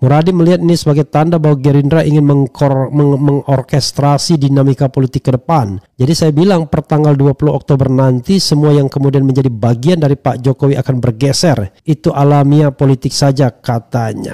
Muradi melihat ini sebagai tanda bahwa Gerindra ingin mengorkestrasi dinamika politik ke depan. Jadi saya bilang per tanggal 20 Oktober nanti semua yang kemudian menjadi bagian dari Pak Jokowi akan bergeser. Itu alamiah politik saja katanya.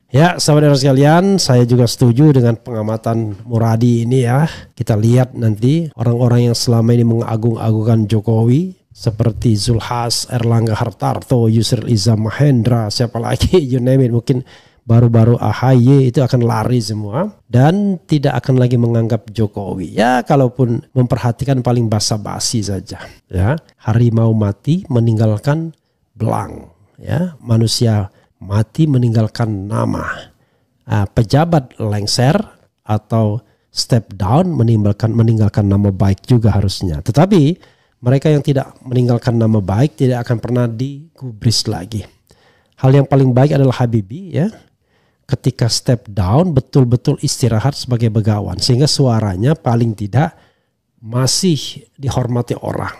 Ya, sahabat sekalian, saya juga setuju dengan pengamatan Muradi ini ya. Kita lihat nanti orang-orang yang selama ini mengagung-agungkan Jokowi seperti Zulhas, Erlangga Hartarto, Yusril Iza Mahendra, siapa lagi, you name it, mungkin baru-baru AHY itu akan lari semua dan tidak akan lagi menganggap Jokowi. Ya, kalaupun memperhatikan paling basa-basi saja. Ya, harimau mati meninggalkan belang. Ya, manusia mati meninggalkan nama. Pejabat lengser atau step down meninggalkan nama baik juga harusnya. Tetapi mereka yang tidak meninggalkan nama baik tidak akan pernah digubris lagi. Hal yang paling baik adalah Habibie ya. Ketika step down betul-betul istirahat sebagai begawan sehingga suaranya paling tidak masih dihormati orang.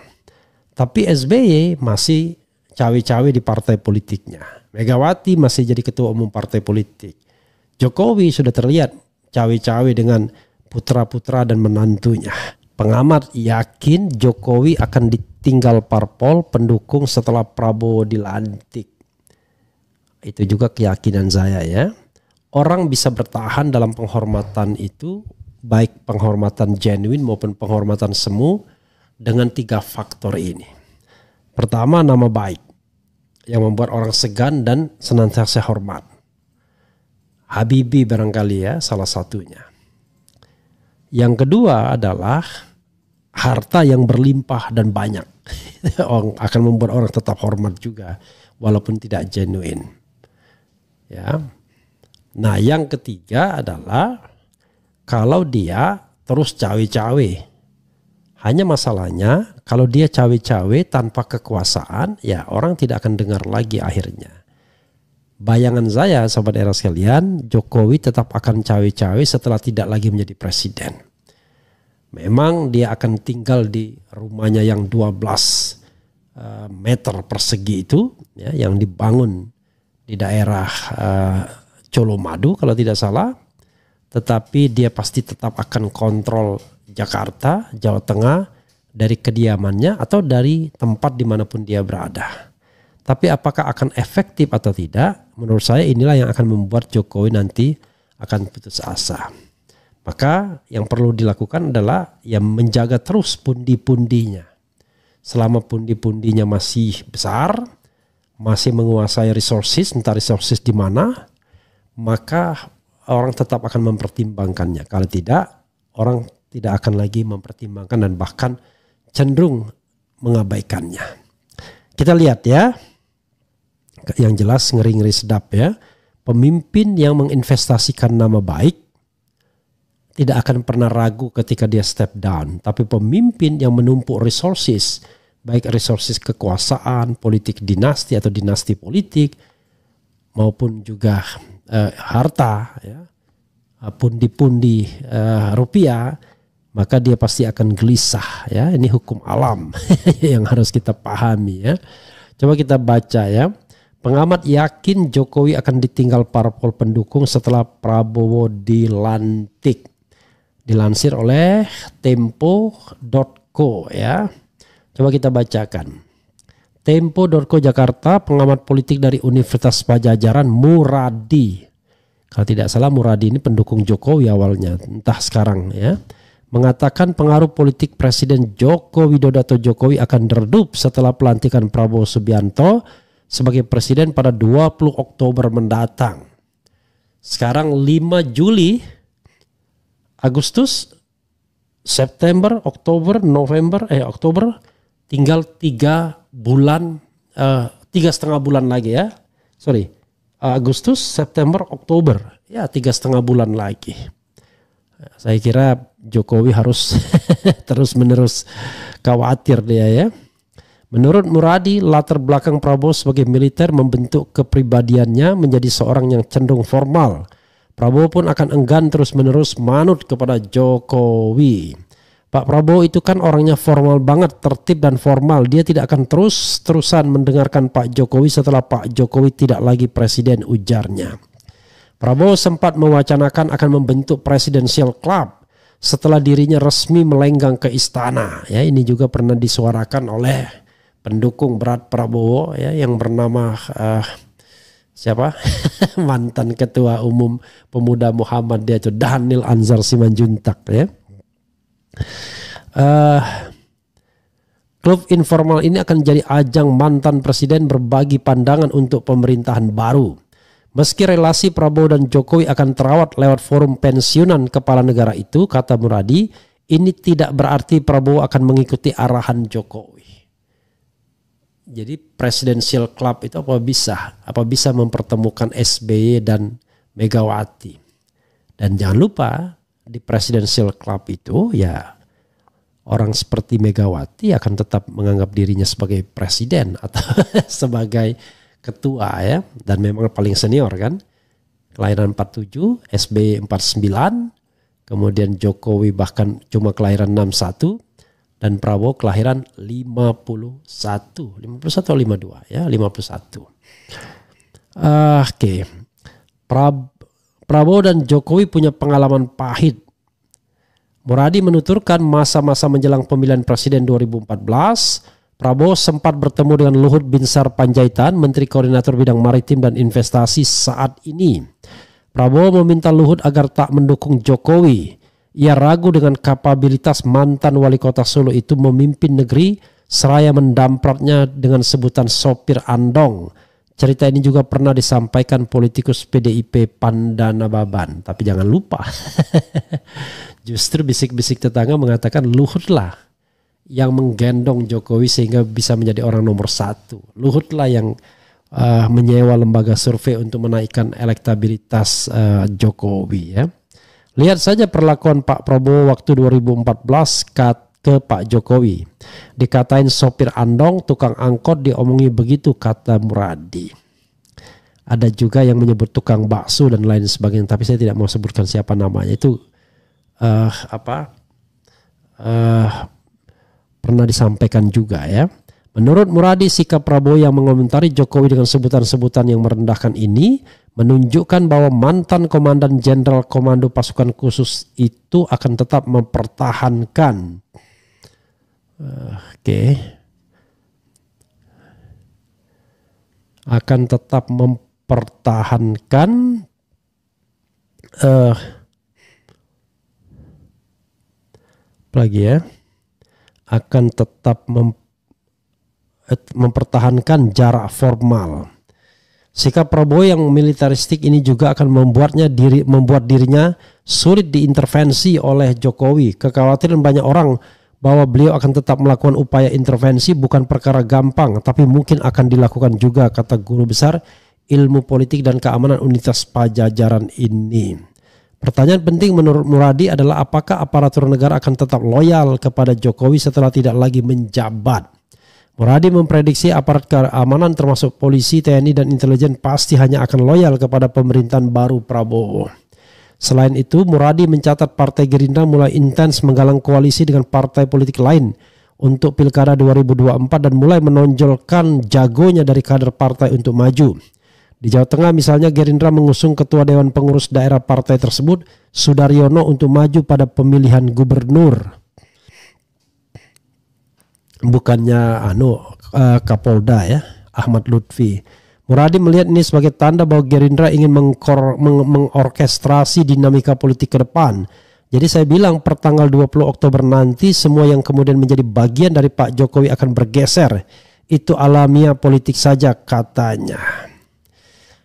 Tapi SBY masih cawe-cawe di partai politiknya. Megawati masih jadi ketua umum partai politik. Jokowi sudah terlihat cawe-cawe dengan putra-putra dan menantunya. Pengamat yakin Jokowi akan ditinggal parpol pendukung setelah Prabowo dilantik. Itu juga keyakinan saya ya. Orang bisa bertahan dalam penghormatan itu, baik penghormatan genuine maupun penghormatan semu dengan 3 faktor ini. Pertama, nama baik yang membuat orang segan dan senantiasa hormat. Habibie barangkali ya salah satunya. Yang kedua adalah harta yang berlimpah dan banyak. Akan membuat orang tetap hormat juga walaupun tidak genuine. Ya. Nah, yang ketiga adalah kalau dia terus cawe-cawe. Hanya masalahnya kalau dia cawe-cawe tanpa kekuasaan, ya orang tidak akan dengar lagi akhirnya. Bayangan saya, sahabat era sekalian, Jokowi tetap akan cawe-cawe setelah tidak lagi menjadi presiden. Memang dia akan tinggal di rumahnya yang 12 meter persegi itu, ya, yang dibangun di daerah Colomadu kalau tidak salah, tetapi dia pasti tetap akan kontrol Jakarta, Jawa Tengah dari kediamannya atau dari tempat dimanapun dia berada. Tapi apakah akan efektif atau tidak? Menurut saya inilah yang akan membuat Jokowi nanti akan putus asa. Maka yang perlu dilakukan adalah yang menjaga terus pundi-pundinya. Selama pundi-pundinya masih besar, masih menguasai resources, entah resources di mana, maka orang tetap akan mempertimbangkannya. Kalau tidak, orang tidak akan lagi mempertimbangkan dan bahkan cenderung mengabaikannya. Kita lihat ya, yang jelas ngeri-ngeri sedap ya. Pemimpin yang menginvestasikan nama baik tidak akan pernah ragu ketika dia step down. Tapi pemimpin yang menumpuk resources, baik resources kekuasaan, politik dinasti atau dinasti politik, maupun juga harta, ya, pundi-pundi rupiah, maka dia pasti akan gelisah. Ya, ini hukum alam yang harus kita pahami. Ya, coba kita baca ya. Pengamat yakin Jokowi akan ditinggal parpol pendukung setelah Prabowo dilantik. Dilansir oleh tempo.co ya. Coba kita bacakan. Tempo.co Jakarta, pengamat politik dari Universitas Pajajaran Muradi. Kalau tidak salah Muradi ini pendukung Jokowi awalnya, entah sekarang ya. Mengatakan pengaruh politik Presiden Joko Widodo atau Jokowi akan redup setelah pelantikan Prabowo Subianto sebagai presiden pada 20 Oktober mendatang. Sekarang 5 Juli, Agustus, September, Oktober, November, Oktober, tinggal 3 bulan, 3,5 bulan lagi ya. Sorry, Agustus, September, Oktober, ya 3,5 bulan lagi. Saya kira Jokowi harus terus-menerus khawatir dia ya. Menurut Muradi, latar belakang Prabowo sebagai militer membentuk kepribadiannya menjadi seorang yang cenderung formal. Prabowo pun akan enggan terus-menerus manut kepada Jokowi. Pak Prabowo itu kan orangnya formal banget, tertib dan formal. Dia tidak akan terus-terusan mendengarkan Pak Jokowi setelah Pak Jokowi tidak lagi presiden, ujarnya. Prabowo sempat mewacanakan akan membentuk Presidential Club setelah dirinya resmi melenggang ke istana. Ya, ini juga pernah disuarakan oleh pendukung berat Prabowo ya, yang bernama siapa? Mantan Ketua Umum Pemuda Muhammadiyah itu Dhanil Anzar Simanjuntak ya. Klub informal ini akan jadi ajang mantan presiden berbagi pandangan untuk pemerintahan baru. Meski relasi Prabowo dan Jokowi akan terawat lewat forum pensiunan kepala negara itu, kata Muradi, ini tidak berarti Prabowo akan mengikuti arahan Jokowi. Jadi Presidential Club itu apa bisa mempertemukan SBY dan Megawati. Dan jangan lupa di Presidential Club itu ya orang seperti Megawati akan tetap menganggap dirinya sebagai presiden atau sebagai ketua ya, dan memang paling senior kan, kelahiran 47, SBY 49, kemudian Jokowi bahkan cuma kelahiran 61 dan Prabowo kelahiran 51 atau 52 ya, 51. Oke. Prabowo dan Jokowi punya pengalaman pahit. Muradi menuturkan masa-masa menjelang pemilihan presiden 2014, Prabowo sempat bertemu dengan Luhut Binsar Panjaitan, Menteri Koordinator Bidang Maritim dan Investasi saat ini. Prabowo meminta Luhut agar tak mendukung Jokowi. Ia ragu dengan kapabilitas mantan wali kota Solo itu memimpin negeri, seraya mendampratnya dengan sebutan sopir andong. Cerita ini juga pernah disampaikan politikus PDIP Pandana Baban. Tapi jangan lupa, justru bisik-bisik tetangga mengatakan Luhutlah yang menggendong Jokowi sehingga bisa menjadi orang nomor 1. Luhutlah yang menyewa lembaga survei untuk menaikkan elektabilitas Jokowi ya. Lihat saja perlakuan Pak Prabowo waktu 2014 ke Pak Jokowi. Dikatain sopir andong, tukang angkot, diomongi begitu, kata Muradi. Ada juga yang menyebut tukang bakso dan lain sebagainya, tapi saya tidak mau sebutkan siapa namanya. Itu pernah disampaikan juga ya. Menurut Muradi, sikap Prabowo yang mengomentari Jokowi dengan sebutan-sebutan yang merendahkan ini menunjukkan bahwa mantan Komandan Jenderal Komando Pasukan Khusus itu akan tetap mempertahankan akan tetap mempertahankan akan tetap mempertahankan jarak formal. Sikap Prabowo yang militaristik ini juga akan membuat dirinya sulit diintervensi oleh Jokowi. Kekhawatiran banyak orang bahwa beliau akan tetap melakukan upaya intervensi bukan perkara gampang, tapi mungkin akan dilakukan juga, kata Guru Besar Ilmu Politik dan Keamanan Universitas Padjadjaran ini. Pertanyaan penting menurut Muradi adalah apakah aparatur negara akan tetap loyal kepada Jokowi setelah tidak lagi menjabat. Muradi memprediksi aparat keamanan termasuk polisi, TNI, dan intelijen pasti hanya akan loyal kepada pemerintahan baru Prabowo. Selain itu, Muradi mencatat Partai Gerindra mulai intens menggalang koalisi dengan partai politik lain untuk Pilkada 2024 dan mulai menonjolkan jagonya dari kader partai untuk maju. Di Jawa Tengah misalnya, Gerindra mengusung Ketua Dewan Pengurus Daerah partai tersebut, Sudaryono, untuk maju pada pemilihan gubernur. Bukannya Kapolda ya, Ahmad Lutfi. Muradi melihat ini sebagai tanda bahwa Gerindra ingin mengorkestrasi dinamika politik ke depan. Jadi saya bilang pertanggal 20 Oktober nanti semua yang kemudian menjadi bagian dari Pak Jokowi akan bergeser. Itu alamiah politik saja, katanya.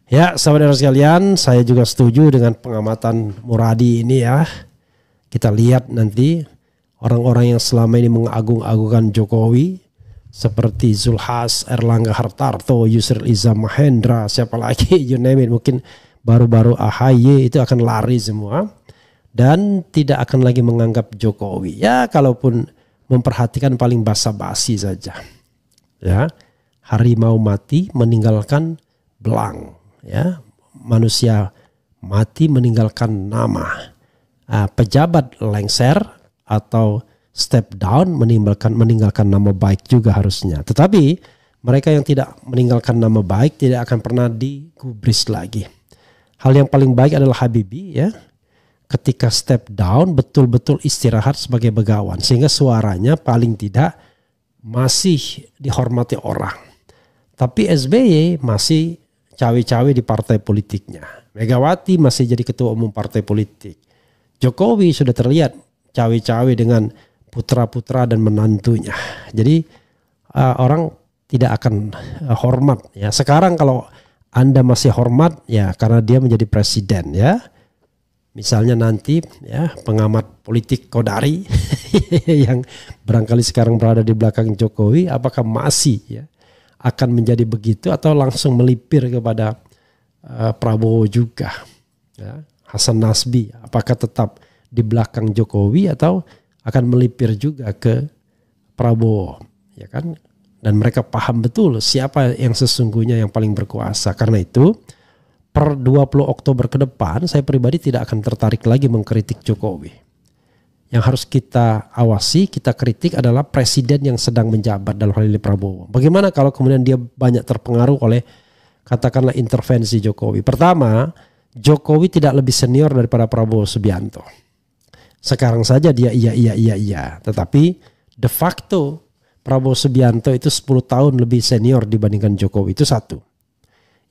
Ya, saudara sekalian, saya juga setuju dengan pengamatan Muradi ini ya. Kita lihat nanti orang-orang yang selama ini mengagung-agungkan Jokowi seperti Zulhas, Erlangga Hartarto, Yusril Iza Mahendra, siapa lagi, you name it, mungkin baru-baru AHY itu akan lari semua dan tidak akan lagi menganggap Jokowi. Ya, kalaupun memperhatikan paling basa-basi saja. Ya, harimau mati meninggalkan belang. Ya, manusia mati meninggalkan nama. Pejabat lengser atau step down meninggalkan nama baik juga harusnya. Tetapi mereka yang tidak meninggalkan nama baik tidak akan pernah digubris lagi. hal yang paling baik adalah Habibie ya, ketika step down betul-betul istirahat sebagai begawan sehingga suaranya paling tidak masih dihormati orang. Tapi SBY masih cawe-cawe di partai politiknya. Megawati masih jadi ketua umum partai politik. Jokowi sudah terlihat cawe-cawe dengan putra-putra dan menantunya. Jadi orang tidak akan hormat ya. Sekarang kalau Anda masih hormat ya karena dia menjadi presiden ya. Misalnya nanti ya pengamat politik Kodari yang barangkali sekarang berada di belakang Jokowi, apakah masih ya akan menjadi begitu atau langsung melipir kepada Prabowo juga ya. Hasan Nasbi apakah tetap di belakang Jokowi atau akan melipir juga ke Prabowo ya kan, dan mereka paham betul siapa yang sesungguhnya yang paling berkuasa. Karena itu per 20 Oktober ke depan saya pribadi tidak akan tertarik lagi mengkritik Jokowi. Yang harus kita awasi, kita kritik adalah presiden yang sedang menjabat, dalam hal ini Prabowo. Bagaimana kalau kemudian dia banyak terpengaruh oleh katakanlah intervensi Jokowi. Pertama, Jokowi tidak lebih senior daripada Prabowo Subianto. Sekarang saja dia iya. Tetapi de facto Prabowo Subianto itu 10 tahun lebih senior dibandingkan Jokowi. Itu satu.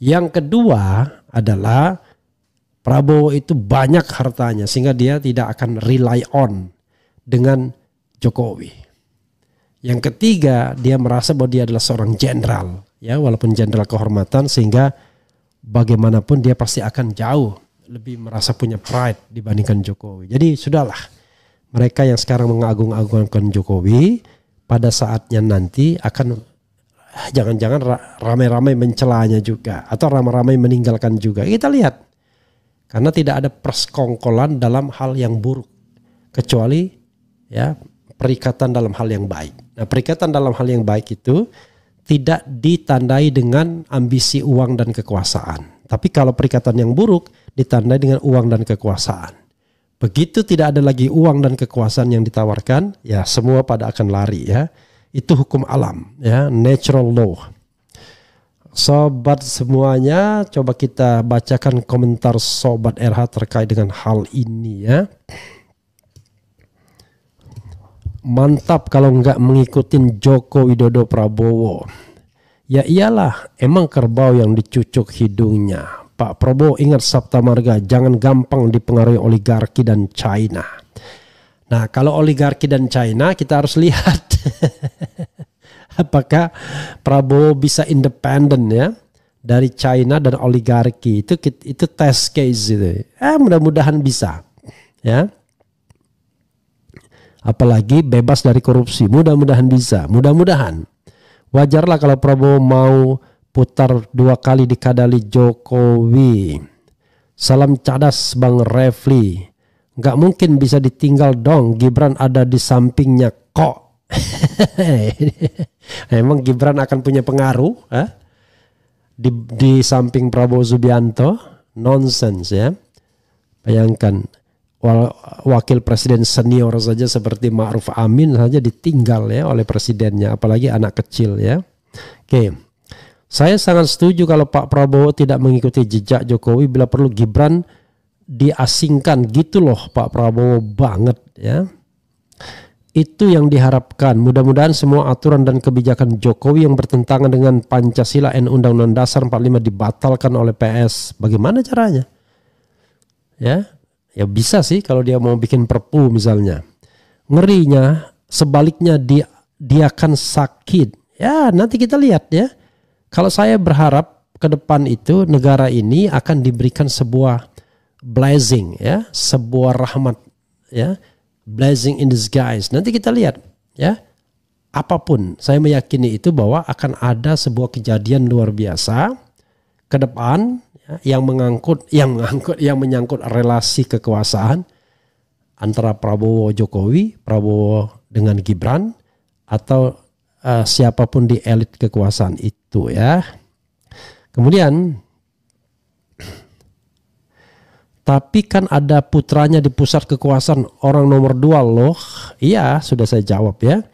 Yang kedua adalah Prabowo itu banyak hartanya sehingga dia tidak akan rely on dengan Jokowi. Yang ketiga, dia merasa bahwa dia adalah seorang jenderal, ya walaupun jenderal kehormatan, sehingga bagaimanapun dia pasti akan jauh lebih merasa punya pride dibandingkan Jokowi. Jadi sudahlah, mereka yang sekarang mengagung-agungkan Jokowi pada saatnya nanti akan jangan-jangan ramai-ramai mencelanya juga atau ramai-ramai meninggalkan juga. Kita lihat, karena tidak ada persekongkolan dalam hal yang buruk kecuali ya perikatan dalam hal yang baik. Nah, perikatan dalam hal yang baik itu tidak ditandai dengan ambisi uang dan kekuasaan. Tapi kalau perikatan yang buruk ditandai dengan uang dan kekuasaan. Begitu tidak ada lagi uang dan kekuasaan yang ditawarkan, ya semua pada akan lari ya. Itu hukum alam ya, natural law. Sobat semuanya, coba kita bacakan komentar Sobat RH terkait dengan hal ini ya. Mantap kalau nggak mengikutin Joko Widodo Prabowo. Ya iyalah, emang kerbau yang dicucuk hidungnya. Pak Prabowo ingat Sabta Marga, jangan gampang dipengaruhi oligarki dan China. Nah, kalau oligarki dan China kita harus lihat apakah Prabowo bisa independen ya dari China dan oligarki. Itu test case itu. Mudah-mudahan bisa ya. Apalagi bebas dari korupsi, mudah-mudahan bisa, mudah-mudahan. Wajarlah kalau Prabowo mau putar 2 kali dikadali Jokowi. Salam cadas Bang Refli. Gak mungkin bisa ditinggal dong, Gibran ada di sampingnya kok. Emang Gibran akan punya pengaruh di samping Prabowo Subianto? Nonsense ya. Bayangkan. Wakil presiden senior saja seperti Ma'ruf Amin saja ditinggal ya oleh presidennya, apalagi anak kecil ya. Oke. Saya sangat setuju kalau Pak Prabowo tidak mengikuti jejak Jokowi, bila perlu Gibran diasingkan gitu loh Pak Prabowo banget ya. Itu yang diharapkan. Mudah-mudahan semua aturan dan kebijakan Jokowi yang bertentangan dengan Pancasila dan Undang-Undang Dasar 45 dibatalkan oleh PS. Bagaimana caranya? Ya bisa sih kalau dia mau bikin perpu misalnya. Ngerinya sebaliknya dia akan sakit. Ya nanti kita lihat ya. Kalau saya berharap ke depan itu negara ini akan diberikan sebuah blessing ya, sebuah rahmat ya, blessing in disguise. Nanti kita lihat ya. Apapun saya meyakini itu bahwa akan ada sebuah kejadian luar biasa ke depan yang menyangkut relasi kekuasaan antara Prabowo Jokowi, Prabowo dengan Gibran, atau siapapun di elit kekuasaan itu ya. Kemudian tapi kan ada putranya di pusat kekuasaan, orang nomor 2 loh. Iya, sudah saya jawab ya.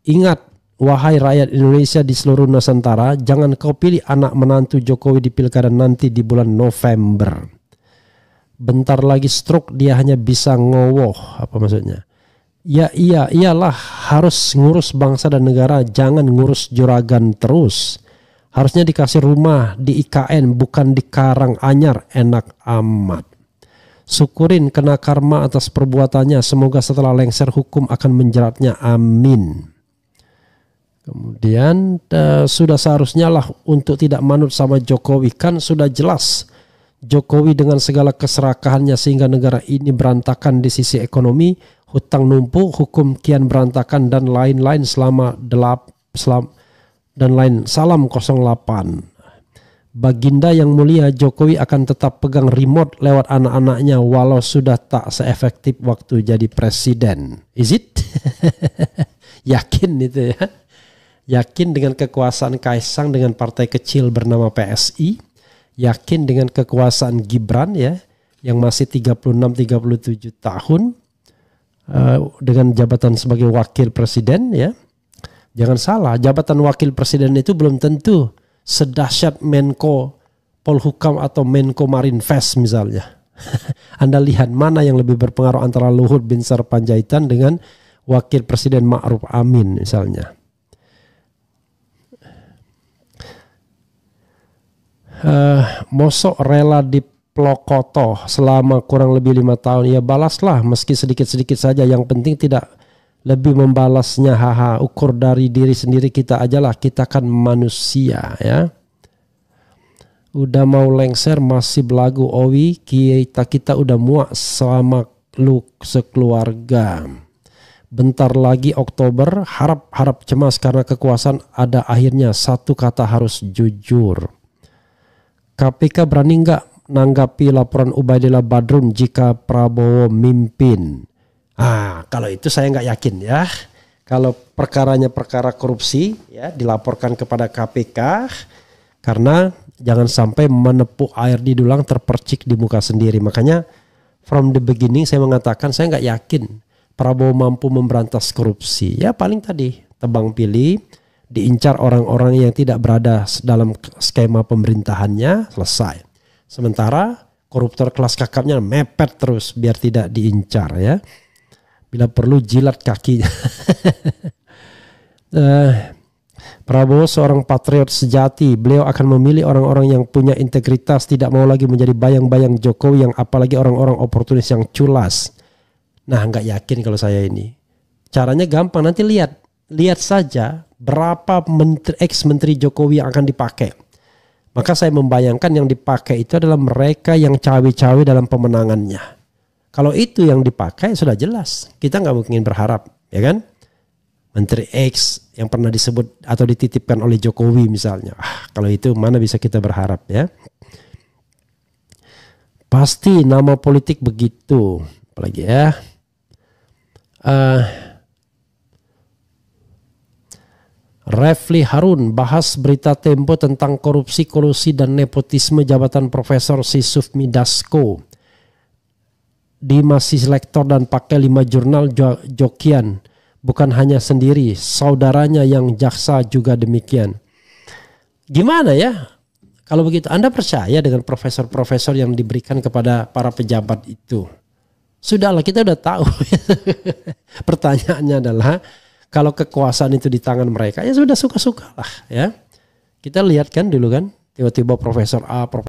Ingat, wahai rakyat Indonesia di seluruh Nusantara, jangan kau pilih anak menantu Jokowi di pilkada nanti di bulan November. Bentar lagi stroke, dia hanya bisa ngowoh. Apa maksudnya? Ya iyalah, harus ngurus bangsa dan negara, jangan ngurus juragan terus. Harusnya dikasih rumah di IKN bukan di Karanganyar, enak amat. Syukurin kena karma atas perbuatannya, semoga setelah lengser hukum akan menjeratnya, amin. Kemudian sudah seharusnya lah untuk tidak manut sama Jokowi, kan sudah jelas Jokowi dengan segala keserakahannya sehingga negara ini berantakan di sisi ekonomi, hutang numpuk, hukum kian berantakan dan lain-lain salam 08. Baginda yang mulia, Jokowi akan tetap pegang remote lewat anak-anaknya walau sudah tak seefektif waktu jadi presiden. Is it? Yakin itu ya? Yakin dengan kekuasaan Kaisang dengan partai kecil bernama PSI? Yakin dengan kekuasaan Gibran ya, yang masih 36-37 tahun dengan jabatan sebagai wakil presiden ya. Jangan salah, jabatan wakil presiden itu belum tentu sedahsyat Menko Polhukam atau Menko Marinvest misalnya. Anda lihat mana yang lebih berpengaruh antara Luhut Binsar Panjaitan dengan wakil presiden Ma'ruf Amin misalnya. Mosok rela diplokoto selama kurang lebih 5 tahun, ya balaslah meski sedikit-sedikit saja, yang penting tidak lebih membalasnya, haha. Ukur dari diri sendiri kita ajalah, kita kan manusia ya. Udah mau lengser masih belagu Owi, kita udah muak sama lu sekeluarga. Bentar lagi Oktober, harap cemas karena kekuasaan ada akhirnya, satu kata harus jujur. KPK berani nggak nanggapi laporan Ubaidillah Badrun jika Prabowo mimpin? Kalau itu saya nggak yakin ya. Kalau perkaranya perkara korupsi ya, dilaporkan kepada KPK, karena jangan sampai menepuk air di dulang terpercik di muka sendiri. Makanya from the beginning saya mengatakan saya nggak yakin Prabowo mampu memberantas korupsi. Ya paling tadi tebang pilih, diincar orang-orang yang tidak berada dalam skema pemerintahannya, selesai. Sementara koruptor kelas kakapnya mepet terus biar tidak diincar ya. Bila perlu jilat kakinya. Prabowo seorang patriot sejati. Beliau akan memilih orang-orang yang punya integritas, tidak mau lagi menjadi bayang-bayang Jokowi yang apalagi orang-orang oportunis yang culas. Nah, nggak yakin kalau saya ini. Caranya gampang, nanti lihat saja berapa ex-menteri Jokowi yang akan dipakai. Maka saya membayangkan yang dipakai itu adalah mereka yang cawe-cawe dalam pemenangannya. Kalau itu yang dipakai sudah jelas, kita nggak mungkin berharap, ya kan? Menteri X yang pernah disebut atau dititipkan oleh Jokowi misalnya. Kalau itu mana bisa kita berharap ya? Pasti nama politik begitu, apalagi ya. Refli Harun bahas berita Tempo tentang korupsi, kolusi dan nepotisme jabatan Profesor Sisufmi Dasko. Di masih lektor dan pakai 5 jurnal jokian. Bukan hanya sendiri, saudaranya yang jaksa juga demikian. Gimana ya? Kalau begitu Anda percaya dengan profesor-profesor yang diberikan kepada para pejabat itu? Sudahlah, kita udah tahu. Pertanyaannya adalah, kalau kekuasaan itu di tangan mereka, ya sudah suka-suka lah ya. Kita lihat kan dulu kan, tiba-tiba Profesor A,